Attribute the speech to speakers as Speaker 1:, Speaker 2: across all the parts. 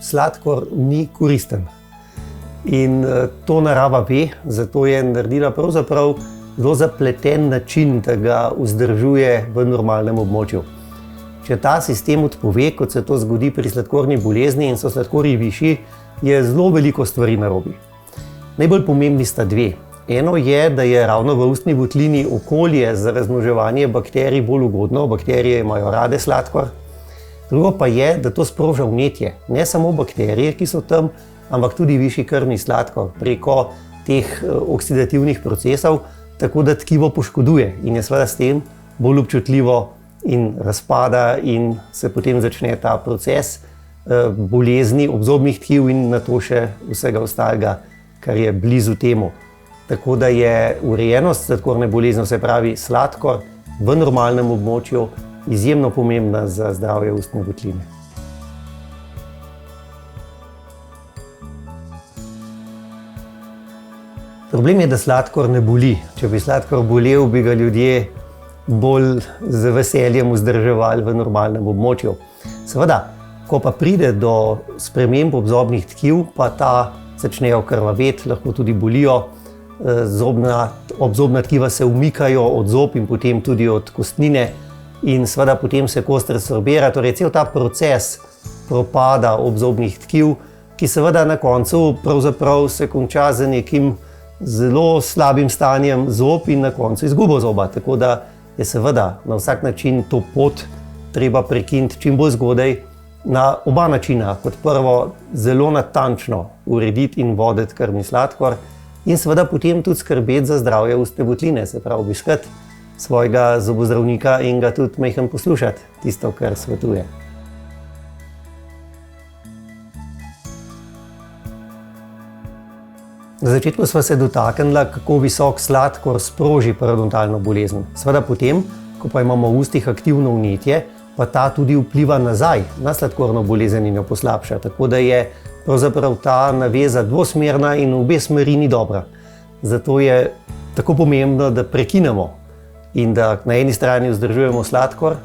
Speaker 1: sladkor ni koristen. In to narava ve, zato je naredila pravzaprav zelo zapleten način, da ga vzdržuje v normalnem območju. Če ta sistem odpove, kot se to zgodi pri sladkorni bolezni in so sladkorji višji, je zelo veliko stvari narobe. Najbolj pomembni sta dve. Eno je, da je ravno v ustni votlini okolje za razmnoževanje bakterij bolj ugodno, bakterije imajo rade sladkor. Drugo pa je, da to sproža vnetje. Ne samo bakterije, ki so tam, ampak tudi višji krvni sladkor preko teh oksidativnih procesov, tako da tkivo poškoduje in je seveda s tem bolj občutljivo in razpada in se potem začne ta proces bolezni obzobnih tkiv in nato še vsega ostalega, kar je blizu temu. Tako da je urejenost sladkorne bolezni, se pravi sladkor v normalnem območju, izjemno pomembna za zdravje ustne votline. Problem je, da sladkor ne boli. Če bi sladkor bolel, bi ga ljudje bolj z veseljem vzdrževali v normalnem območju. Seveda, ko pa pride do sprememb obzobnih tkiv, pa ta začnejo krvaveti, lahko tudi bolijo. Obzobna tkiva se umikajo od zob in potem tudi od kostnine in seveda potem se kost resorbira, torej cel ta proces propada obzobnih tkiv, ki seveda na koncu pravzaprav se konča z nekim zelo slabim stanjem zob in na koncu izgubo zoba, tako da je seveda na vsak način to pot treba prekiniti čim bolj zgodaj na oba načina. Kot prvo, zelo natančno urediti in voditi krvni sladkor in seveda potem tudi skrbeti za zdravje ustne votline, se pravi obiskati svojega zobozdravnika in ga tudi majhen poslušati tisto, kar svetuje. Na začetku sva se dotaknila, kako visok sladkor sproži parodontalno bolezen. Seveda potem, ko pa imamo v ustih aktivno vnetje, pa ta tudi vpliva nazaj na sladkorno bolezen in jo poslabša. Tako da je pravzaprav ta naveza dvosmerna in v obe smeri ni dobra. Zato je tako pomembno, da prekinemo in da na eni strani vzdržujemo sladkor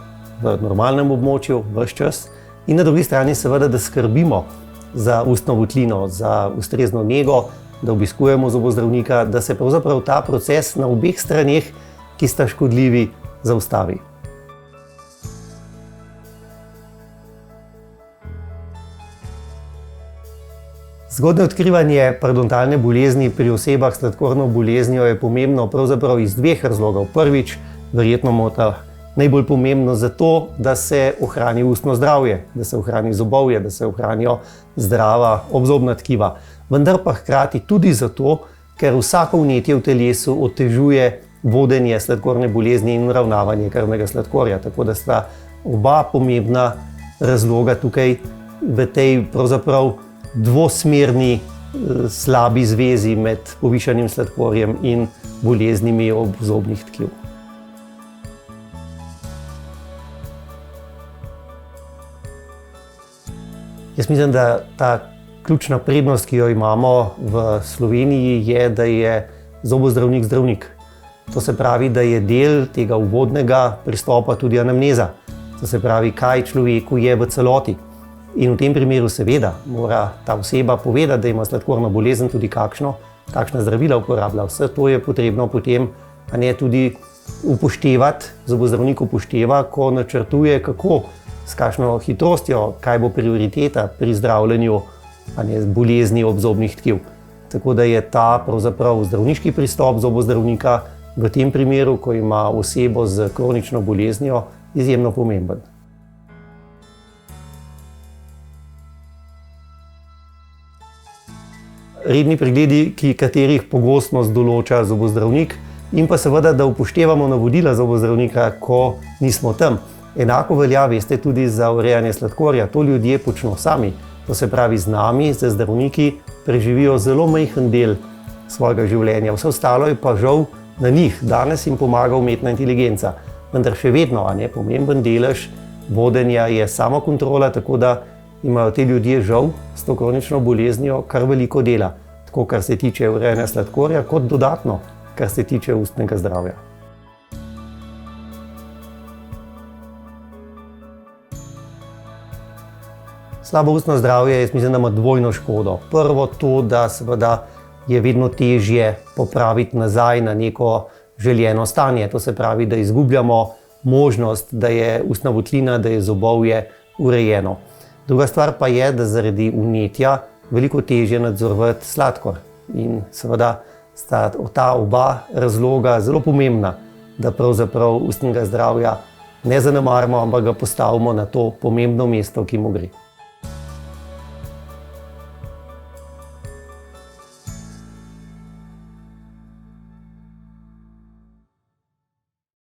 Speaker 1: v normalnem območju ves čas in na drugi strani seveda, da skrbimo za ustno votlino, za ustrezno nego, da obiskujemo zobozdravnika, da se pravzaprav ta proces na obeh straneh, ki sta škodljivi, zaustavi. Zgodnje odkrivanje parodontalne bolezni pri osebah s sladkorno boleznijo je pomembno pravzaprav iz dveh razlogov. Prvič, verjetno mota najbolj pomembno zato, da se ohrani ustno zdravje, da se ohrani zobovje, da se ohranijo zdrava obzobna tkiva. Vendar pa hkrati tudi zato, ker vsako vnetje v telesu otežuje vodenje sladkorne bolezni in uravnavanje krvnega sladkorja. Tako da sta oba pomembna razloga tukaj v tej pravzaprav dvosmerni slabi zvezi med povišanim sladkorjem in boleznimi obzobnih tkiv. Jaz mislim, da ta ključna prednost, ki jo imamo v Sloveniji, je, da je zobozdravnik zdravnik. To se pravi, da je del tega uvodnega pristopa tudi anamneza. To se pravi, kaj človeku je v celoti. In v tem primeru seveda mora ta oseba povedati, da ima sladkorno bolezen, tudi kakšna zdravila uporablja. Vse to je potrebno potem tudi upoštevati, zobozdravnik upošteva, ko načrtuje, kako, s kakšno hitrostjo, kaj bo prioriteta pri zdravljenju bolezni obzobnih tkiv. Tako da je ta pravzaprav zdravniški pristop zobozdravnika v tem primeru, ko ima osebo z kronično boleznijo, izjemno pomemben. Redni pregledi, katerih pogostnost določa zobozdravnik, in pa seveda, da upoštevamo navodila zobozdravnika, ko nismo tam. Enako velja, veste, tudi za urejanje sladkorja. To ljudje počno sami. To se pravi, z nami, z zdravniki, preživijo zelo majhen del svojega življenja. Vse ostalo je pa žal na njih. Danes jim pomaga umetna inteligenca. Vendar še vedno pomemben delež vodenja je samokontrola, tako da imajo ti ljudje žal s to kronično boleznijo kar veliko dela. Tako, kar se tiče urejanja sladkorja, kot dodatno, kar se tiče ustnega zdravja. Slabo ustno zdravje, jaz mislim, da ima dvojno škodo. Prvo to, da seveda je vedno težje popraviti nazaj na neko željeno stanje. To se pravi, da izgubljamo možnost, da je ustna votlina, da je zobovje urejeno. Druga stvar pa je, da zaradi vnetja veliko težje nadzorovati sladkor. In seveda sta ta oba razloga zelo pomembna, da pravzaprav ustnega zdravja ne zanemarimo, ampak ga postavimo na to pomembno mesto, ki mu gre.